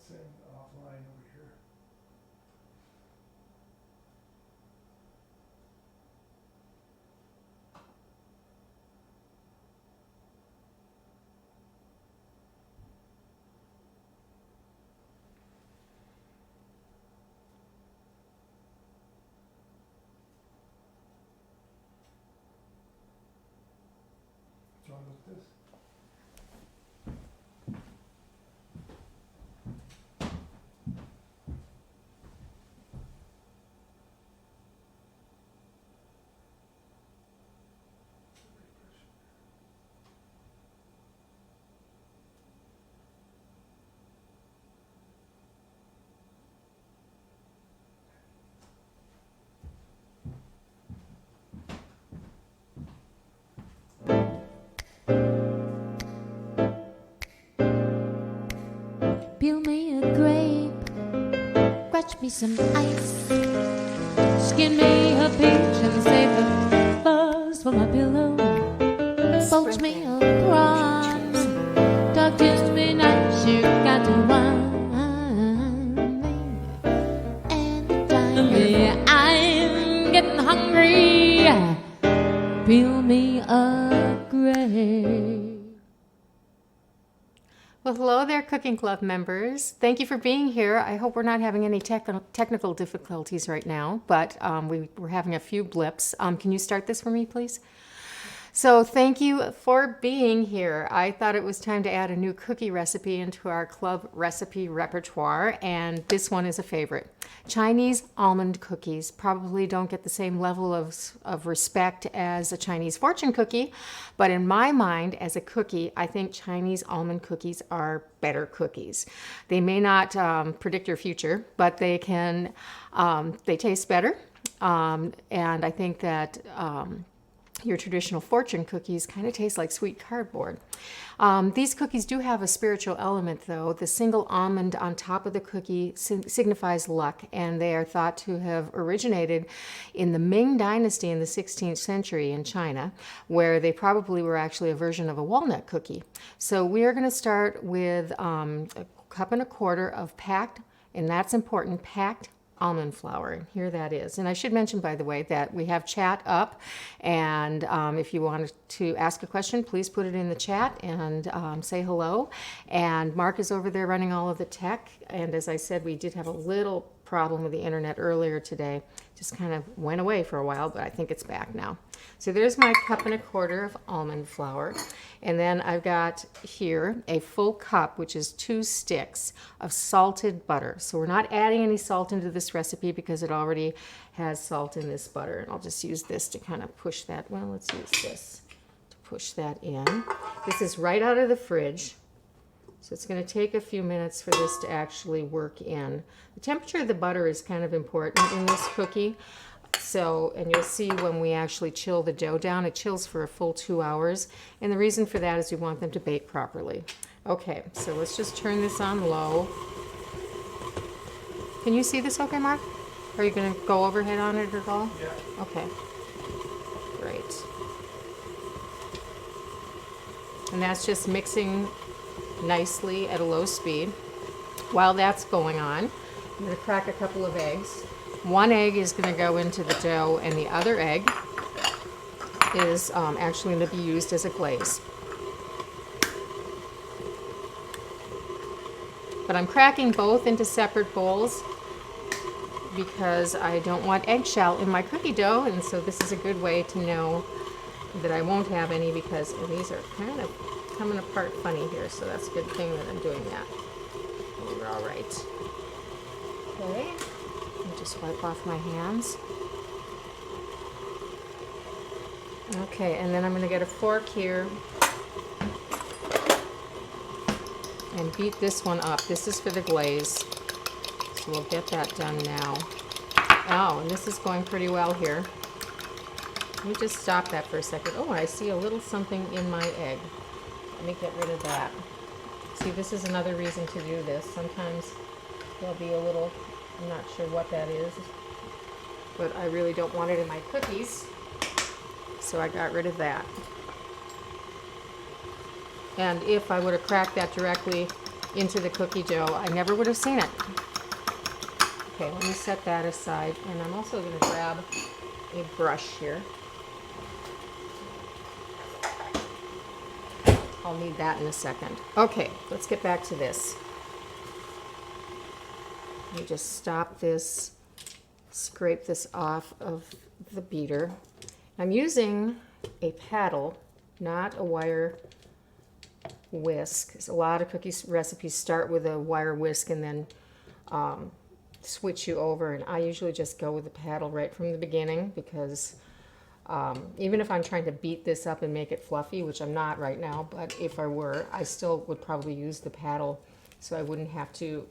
send offline over here. Do you want to look at this? Peel me a grape, scratch me some ice, skin me a peach and save the fuzz for my pillow. Poach me a prawn, talk to me nice, you got to wine me. Anytime I'm getting hungry, peel me a grape. Well, hello there, Cooking Club members. Thank you for being here. I hope we're not having any technical difficulties right now, but we're having a few blips. Can you start this for me, please? So thank you for being here. I thought it was time to add a new cookie recipe into our club recipe repertoire, and this one is a favorite. Chinese almond cookies probably don't get the same level of respect as a Chinese fortune cookie, but in my mind, as a cookie, I think Chinese almond cookies are better cookies. They may not predict your future, but they can, they taste better, and I think that your traditional fortune cookies kind of taste like sweet cardboard. These cookies do have a spiritual element, though. The single almond on top of the cookie signifies luck, and they are thought to have originated in the Ming Dynasty in the 16th century in China, where they probably were actually a version of a walnut cookie. So we are going to start with a cup and a quarter of packed, and that's important, packed almond flour, and here that is. And I should mention, by the way, that we have chat up, and if you wanted to ask a question, please put it in the chat and say hello. And Mark is over there running all of the tech, and as I said, we did have a little problem with the internet earlier today. Just kind of went away for a while, but I think it's back now. So there's my cup and a quarter of almond flour. And then I've got here a full cup, which is 2 sticks of salted butter. So we're not adding any salt into this recipe because it already has salt in this butter. And I'll just use this to kind of push that. Well, let's use this to push that in. This is right out of the fridge. So it's going to take a few minutes for this to actually work in. The temperature of the butter is kind of important in this cookie. So, and you'll see when we actually chill the dough down, it chills for a full 2 hours. And the reason for that is we want them to bake properly. Okay, so let's just turn this on low. Can you see this okay, Mark? Are you going to go overhead on it at all? Yeah. Okay, great. And that's just mixing nicely at a low speed. While that's going on, I'm going to crack a couple of eggs. 1 egg is going to go into the dough, and the other egg is actually going to be used as a glaze. But I'm cracking both into separate bowls because I don't want eggshell in my cookie dough, and so this is a good way to know that I won't have any because these are kind of coming apart funny here, so that's a good thing that I'm doing that. We're all right. Okay. Just wipe off my hands. Okay, and then I'm going to get a fork here and beat this one up. This is for the glaze, so we'll get that done now. Oh, and this is going pretty well here. Let me just stop that for a second. Oh, I see a little something in my egg. Let me get rid of that. See, this is another reason to do this. Sometimes there'll be a little, I'm not sure what that is, but I really don't want it in my cookies, so I got rid of that. And if I would have cracked that directly into the cookie dough, I never would have seen it. Okay, let me set that aside, and I'm also going to grab a brush here. I'll need that in a second. Okay, let's get back to this. Let me just stop this, scrape this off of the beater. I'm using a paddle, not a wire whisk. A lot of cookie recipes start with a wire whisk and then switch you over, and I usually just go with the paddle right from the beginning because even if I'm trying to beat this up and make it fluffy, which I'm not right now, but if I were, I still would probably use the paddle so I wouldn't have to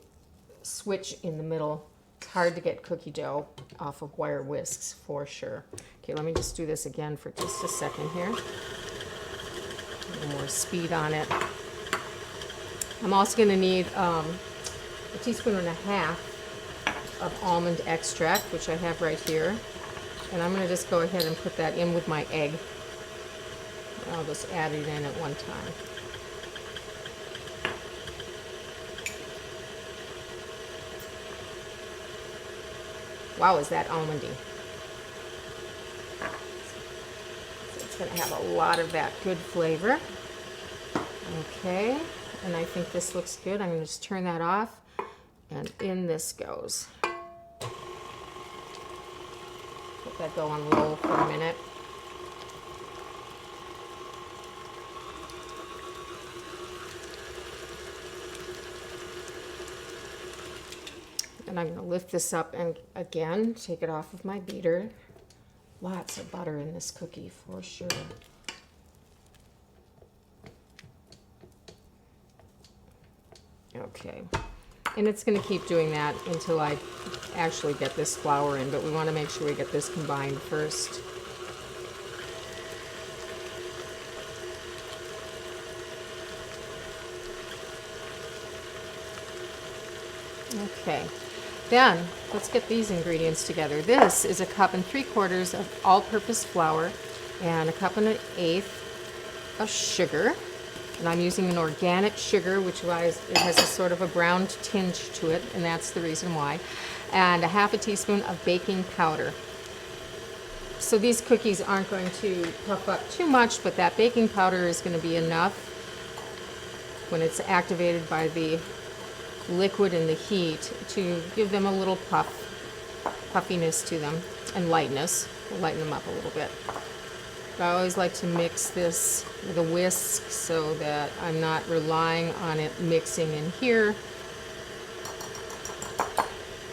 switch in the middle. It's hard to get cookie dough off of wire whisks for sure. Okay, let me just do this again for just a second here. A little more speed on it. I'm also going to need a teaspoon and a half of almond extract, which I have right here. And I'm going to just go ahead and put that in with my egg. I'll just add it in at one time. Wow, is that almondy? So it's going to have a lot of that good flavor. Okay, and I think this looks good. I'm going to just turn that off, and in this goes. Let that go on low for a minute. And I'm going to lift this up and again take it off of my beater. Lots of butter in this cookie for sure. Okay, and it's going to keep doing that until I actually get this flour in, but we want to make sure we get this combined first. Okay, then let's get these ingredients together. This is 1 3/4 cups of all-purpose flour and 1 1/8 cups of sugar. And I'm using an organic sugar, which it has a sort of a brown tinge to it, and that's the reason why. And 1/2 teaspoon of baking powder. So these cookies aren't going to puff up too much, but that baking powder is going to be enough when it's activated by the liquid and the heat to give them a little puffiness to them and lightness. We'll lighten them up a little bit. I always like to mix this with a whisk so that I'm not relying on it mixing in here.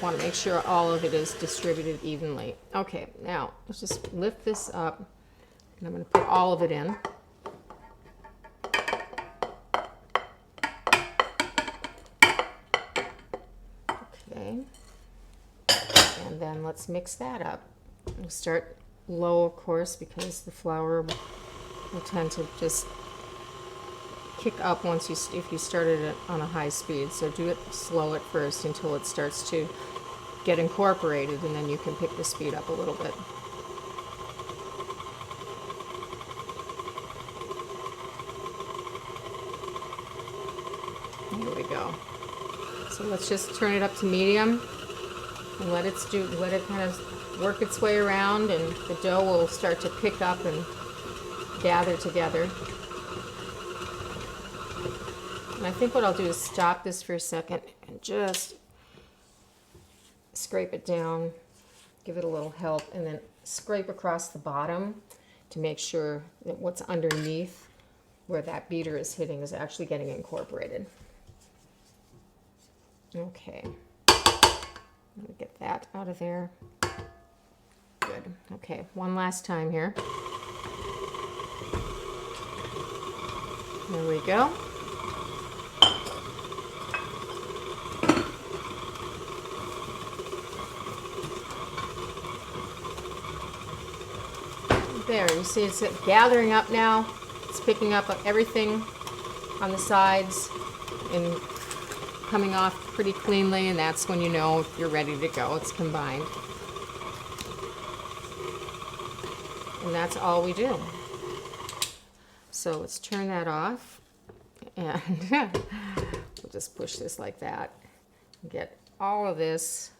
Want to make sure all of it is distributed evenly. Okay, now let's just lift this up, and I'm going to put all of it in. Okay, and then let's mix that up. We'll start low, of course, because the flour will tend to just kick up if you started it on a high speed. So do it slow at first until it starts to get incorporated, and then you can pick the speed up a little bit. Here we go. So let's just turn it up to medium and let it kind of work its way around, and the dough will start to pick up and gather together. And I think what I'll do is stop this for a second and just scrape it down, give it a little help, and then scrape across the bottom to make sure that what's underneath where that beater is hitting is actually getting incorporated. Okay, let me get that out of there. Good. Okay, one last time here. There we go. There, you see it's gathering up now. It's picking up everything on the sides and coming off pretty cleanly, and that's when you know you're ready to go. It's combined. And that's all we do. So let's turn that off, and So just push this like that. Get all of this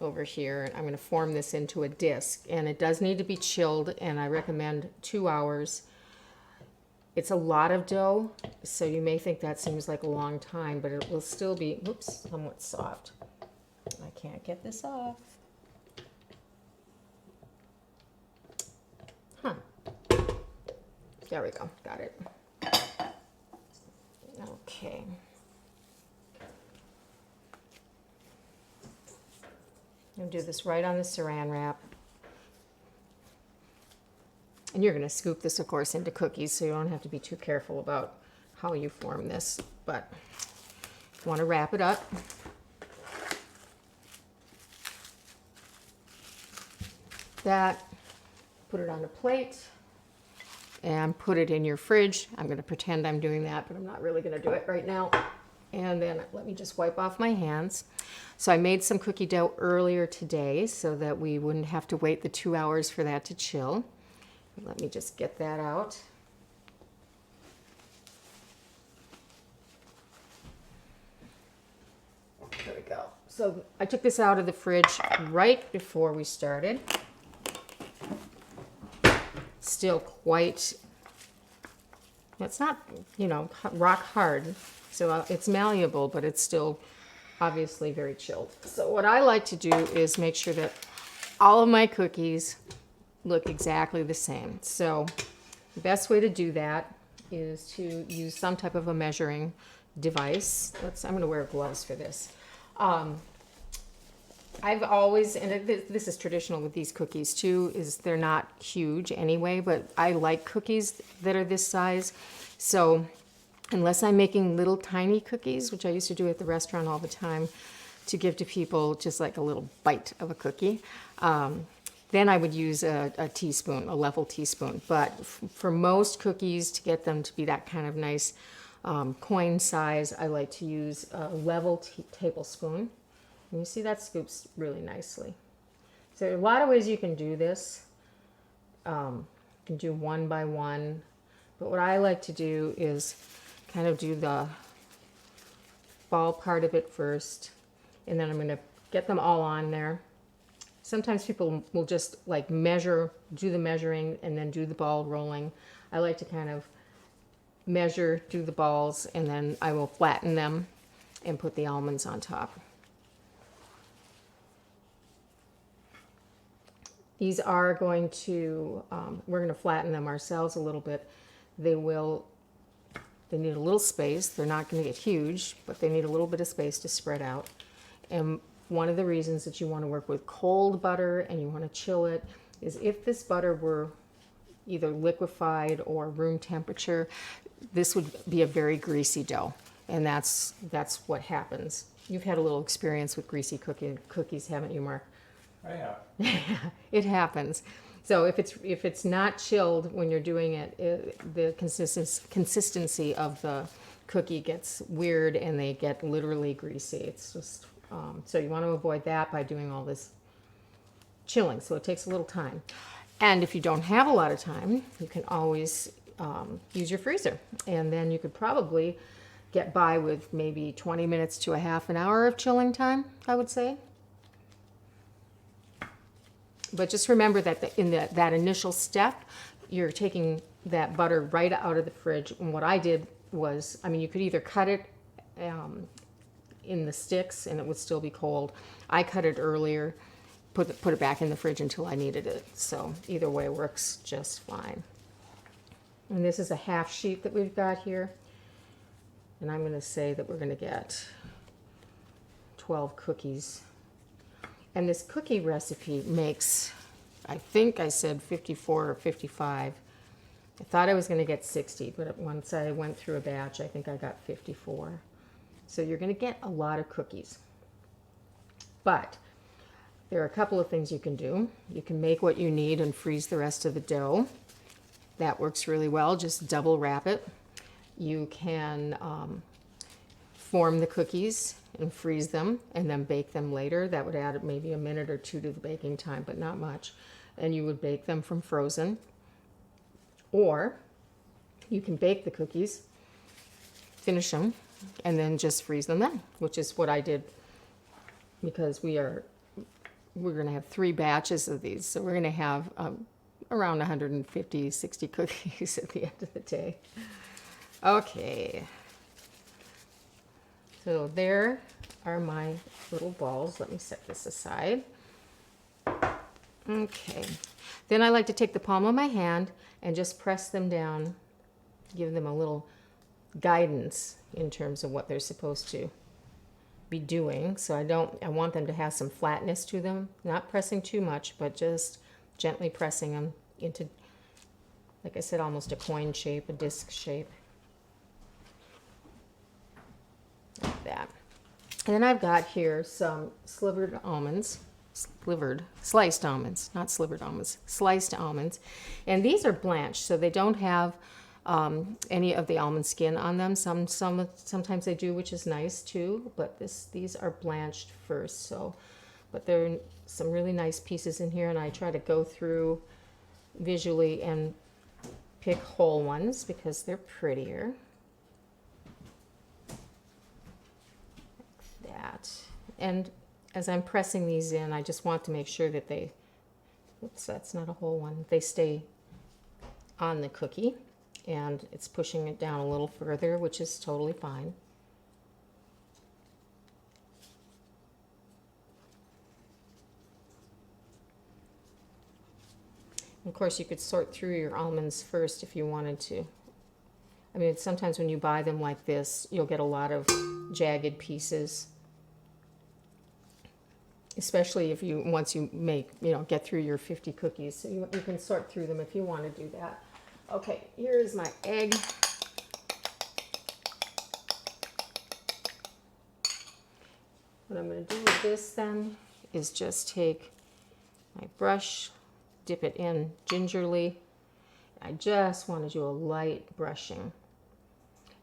over here. I'm going to form this into a disc, and it does need to be chilled, and I recommend 2 hours. It's a lot of dough, so you may think that seems like a long time, but it will still be, oops, somewhat soft. I can't get this off. Huh. There we go, got it. Okay. I'm gonna do this right on the saran wrap. And you're gonna scoop this, of course, into cookies, so you don't have to be too careful about how you form this, but you wanna wrap it up. That, put it on a plate, and put it in your fridge. I'm gonna pretend I'm doing that, but I'm not really gonna do it right now. And then let me just wipe off my hands. So I made some cookie dough earlier today so that we wouldn't have to wait the 2 hours for that to chill. Let me just get that out. There we go. So I took this out of the fridge right before we started. Still quite, it's not, you know, rock hard. So it's malleable, but it's still obviously very chilled. So what I like to do is make sure that all of my cookies look exactly the same. So the best way to do that is to use some type of a measuring device. I'm gonna wear gloves for this. I've always, and this is traditional with these cookies too, is they're not huge anyway, but I like cookies that are this size. So unless I'm making little tiny cookies, which I used to do at the restaurant all the time to give to people just like a little bite of a cookie, then I would use a teaspoon, a level teaspoon. But for most cookies, to get them to be that kind of nice coin size, I like to use a level tablespoon. And you see that scoops really nicely. So there are a lot of ways you can do this. You can do one by one. But what I like to do is kind of do the ball part of it first. And then I'm going to get them all on there. Sometimes people will just like measure, do the measuring, and then do the ball rolling. I like to kind of measure, do the balls, and then I will flatten them and put the almonds on top. These are going to, we're going to flatten them ourselves a little bit. They need a little space. They're not going to get huge, but they need a little bit of space to spread out. And one of the reasons that you want to work with cold butter and you want to chill it is if this butter were either liquefied or room temperature, this would be a very greasy dough. And that's what happens. You've had a little experience with greasy cookies, haven't you, Mark? I have. It happens. So if it's not chilled when you're doing it, the consistency of the cookie gets weird and they get literally greasy. It's just so you want to avoid that by doing all this chilling. So it takes a little time. And if you don't have a lot of time, you can always use your freezer, and then you could probably get by with maybe 20 minutes to a half an hour of chilling time, I would say. But just remember that in that initial step, you're taking that butter right out of the fridge. And what I did was, I mean, you could either cut it in the sticks and it would still be cold. I cut it earlier, put it back in the fridge until I needed it. So either way works just fine. And this is a half sheet that we've got here. And I'm going to say that we're going to get 12 cookies. And this cookie recipe makes, I think I said 54 or 55. I thought I was going to get 60, but once I went through a batch, I think I got 54. So you're going to get a lot of cookies. But there are a couple of things you can do. You can make what you need and freeze the rest of the dough. That works really well. Just double wrap it. You can form the cookies and freeze them and then bake them later. That would add maybe a minute or two to the baking time, but not much. And you would bake them from frozen. Or you can bake the cookies, finish them, and then just freeze them then, which is what I did because we're going to have 3 batches of these. So we're going to have around 150, 60 cookies at the end of the day. Okay. So there are my little balls. Let me set this aside. Okay. Then I like to take the palm of my hand and just press them down, give them a little guidance in terms of what they're supposed to be doing. So I want them to have some flatness to them, not pressing too much, but just gently pressing them into, like I said, almost a coin shape, a disc shape. Like that. And then I've got here some sliced almonds, not slivered almonds, sliced almonds. And these are blanched, so they don't have any of the almond skin on them. Sometimes they do, which is nice too, but these are blanched first. So, but there are some really nice pieces in here, and I try to go through visually and pick whole ones because they're prettier. Like that. And as I'm pressing these in, I just want to make sure that oops, that's not a whole one, they stay on the cookie. And it's pushing it down a little further, which is totally fine. Of course, you could sort through your almonds first if you wanted to. I mean, sometimes when you buy them like this, you'll get a lot of jagged pieces. Especially if once you get through your 50 cookies. So you can sort through them if you want to do that. Okay, here is my egg. What I'm going to do with this then is just take my brush, dip it in gingerly. I just want to do a light brushing.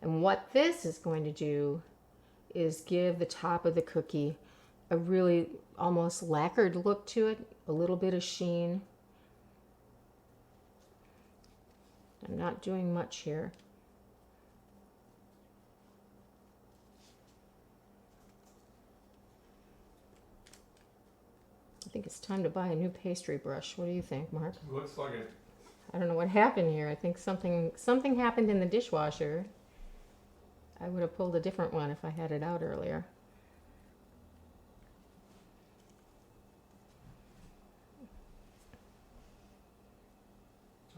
And what this is going to do is give the top of the cookie a really almost lacquered look to it, a little bit of sheen. I'm not doing much here. I think it's time to buy a new pastry brush. What do you think, Mark? Looks like it. I don't know what happened here. I think something happened in the dishwasher. I would have pulled a different one if I had it out earlier.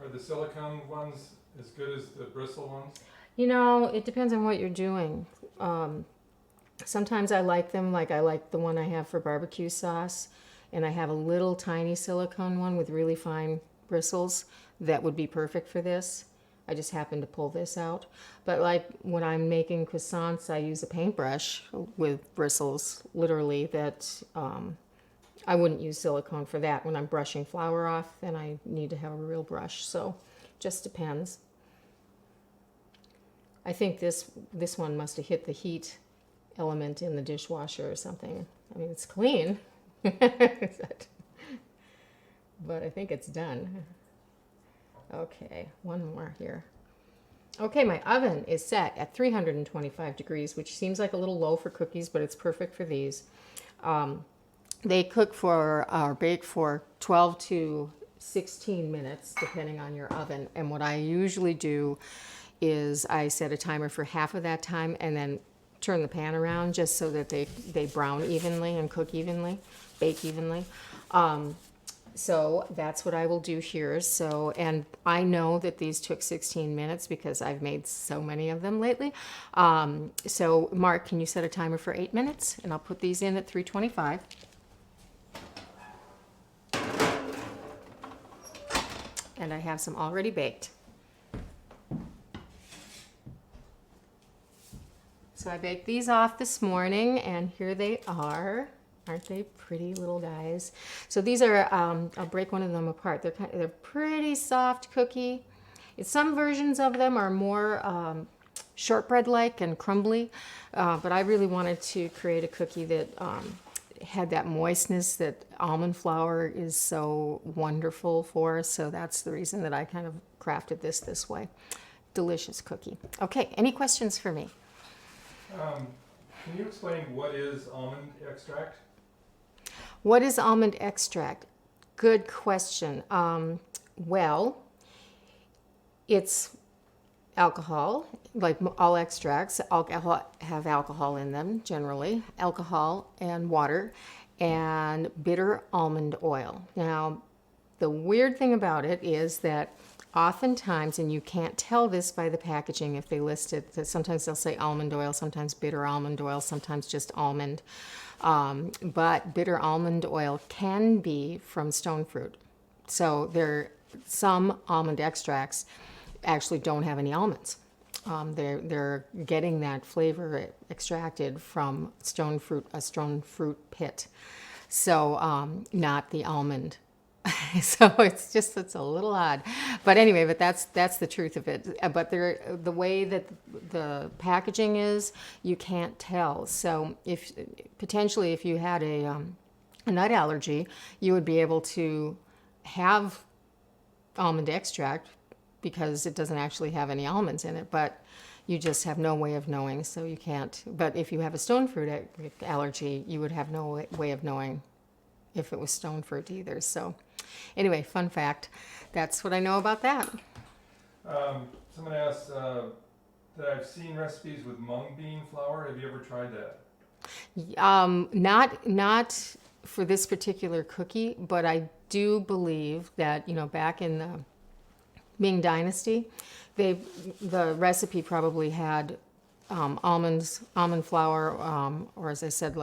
Are the silicone ones as good as the bristle ones? You know, it depends on what you're doing. Sometimes I like them, like I like the one I have for barbecue sauce, and I have a little tiny silicone one with really fine bristles that would be perfect for this. I just happened to pull this out. But like when I'm making croissants, I use a paintbrush with bristles, literally, that I wouldn't use silicone for that. When I'm brushing flour off, then I need to have a real brush. So just depends. I think this one must have hit the heat element in the dishwasher or something. I mean, it's clean, but I think it's done. Okay, one more here. Okay, my oven is set at 325 degrees, which seems like a little low for cookies, but it's perfect for these. They cook or bake for 12 to 16 minutes, depending on your oven. And what I usually do is I set a timer for half of that time and then turn the pan around just so that they brown evenly and cook evenly, bake evenly. So that's what I will do here. So, and I know that these took 16 minutes because I've made so many of them lately. So Mark, can you set a timer for 8 minutes? And I'll put these in at 325. And I have some already baked. So I baked these off this morning, and here they are. Aren't they pretty little guys? So these are, I'll break one of them apart. They're pretty soft cookie. Some versions of them are more shortbread-like and crumbly, but I really wanted to create a cookie that had that moistness that almond flour is so wonderful for. So that's the reason that I kind of crafted this way. Delicious cookie. Okay, any questions for me? Can you explain what is almond extract? What is almond extract? Good question. Well, it's alcohol, like all extracts. Alcohol have alcohol in them generally, alcohol and water, and bitter almond oil. Now, the weird thing about it is that oftentimes, and you can't tell this by the packaging if they list it, that sometimes they'll say almond oil, sometimes bitter almond oil, sometimes just almond. But bitter almond oil can be from stone fruit. So some almond extracts actually don't have any almonds. They're getting that flavor extracted from a stone fruit pit. So not the almond. So it's a little odd, but anyway, that's the truth of it. But the way that the packaging is, you can't tell. So if you had a nut allergy, you would be able to have almond extract because it doesn't actually have any almonds in it, but you just have no way of knowing, so you can't. But if you have a stone fruit allergy, you would have no way of knowing if it was stone fruit either. So anyway, fun fact. That's what I know about that. Someone asked that I've seen recipes with mung bean flour. Have you ever tried that? Not for this particular cookie, but I do believe that, back in the Ming Dynasty, the recipe probably had almond flour, or as I said,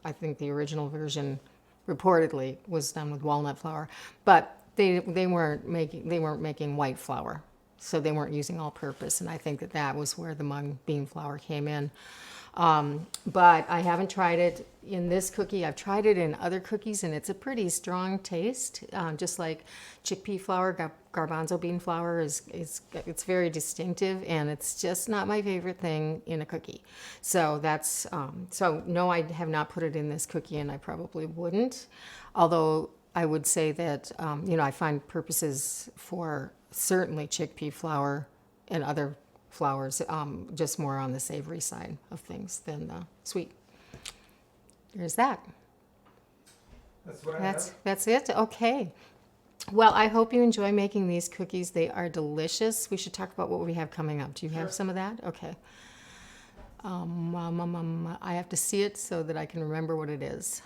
I think the original version reportedly was done with walnut flour, but they weren't making white flour, so they weren't using all-purpose, and I think that was where the mung bean flour came in. But I haven't tried it in this cookie. I've tried it in other cookies, and it's a pretty strong taste, just like chickpea flour. Garbanzo bean flour it's very distinctive, and it's just not my favorite thing in a cookie. So no, I have not put it in this cookie, and I probably wouldn't. Although I would say that I find purposes for certainly chickpea flour and other flours just more on the savory side of things than the sweet. There's that. That's what I have. That's it. Okay. Well, I hope you enjoy making these cookies. They are delicious. We should talk about what we have coming up. Do you have some of that? Okay. I have to see it so that I can remember what it is.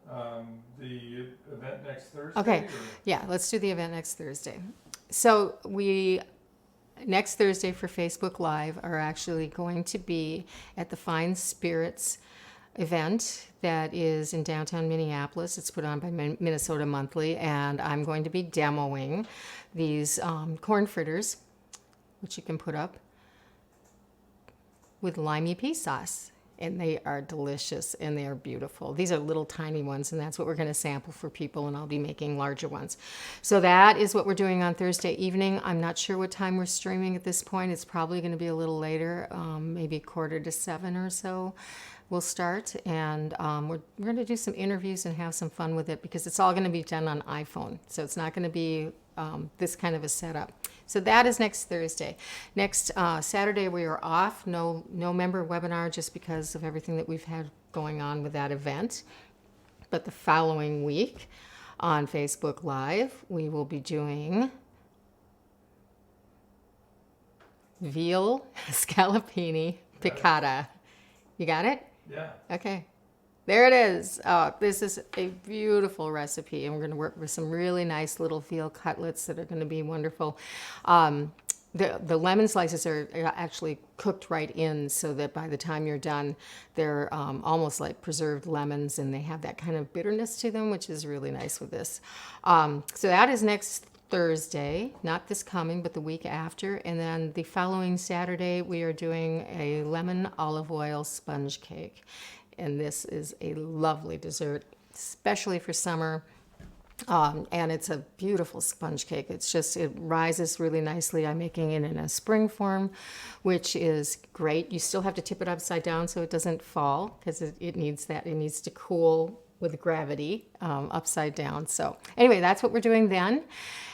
The event next Thursday? Okay. Yeah, let's do the event next Thursday. So next Thursday for Facebook Live are actually going to be at the Fine Spirits event that is in downtown Minneapolis. It's put on by Minnesota Monthly, and I'm going to be demoing these corn fritters, which you can put up with limey pea sauce. And they are delicious, and they are beautiful. These are little tiny ones, and that's what we're going to sample for people, and I'll be making larger ones. So that is what we're doing on Thursday evening. I'm not sure what time we're streaming at this point. It's probably going to be a little later, maybe 6:45 or so. We'll start, and we're going to do some interviews and have some fun with it, because it's all going to be done on iPhone. So it's not going to be this kind of a setup. So that is next Thursday. Next Saturday we are off. No member webinar, just because of everything that we've had going on with that event. But the following week on Facebook Live, we will be doing veal scallopini piccata. You got it? Yeah. Okay. There it is. Oh, this is a beautiful recipe, and we're going to work with some really nice little veal cutlets that are going to be wonderful. The lemon slices are actually cooked right in, so that by the time you're done, they're almost like preserved lemons, and they have that kind of bitterness to them, which is really nice with this. So that is next Thursday, not this coming, but the week after. And then the following Saturday, we are doing a lemon olive oil sponge cake. And this is a lovely dessert, especially for summer. And it's a beautiful sponge cake. It rises really nicely. I'm making it in a spring form, which is great. You still have to tip it upside down so it doesn't fall, because it needs that. It needs to cool with gravity upside down. So anyway, that's what we're doing then.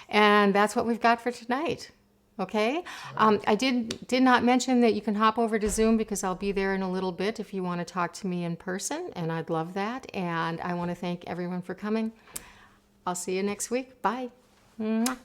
And that's what we've got for tonight. Okay. I did not mention that you can hop over to Zoom because I'll be there in a little bit if you want to talk to me in person, and I'd love that. And I want to thank everyone for coming. I'll see you next week. Bye. Mwah.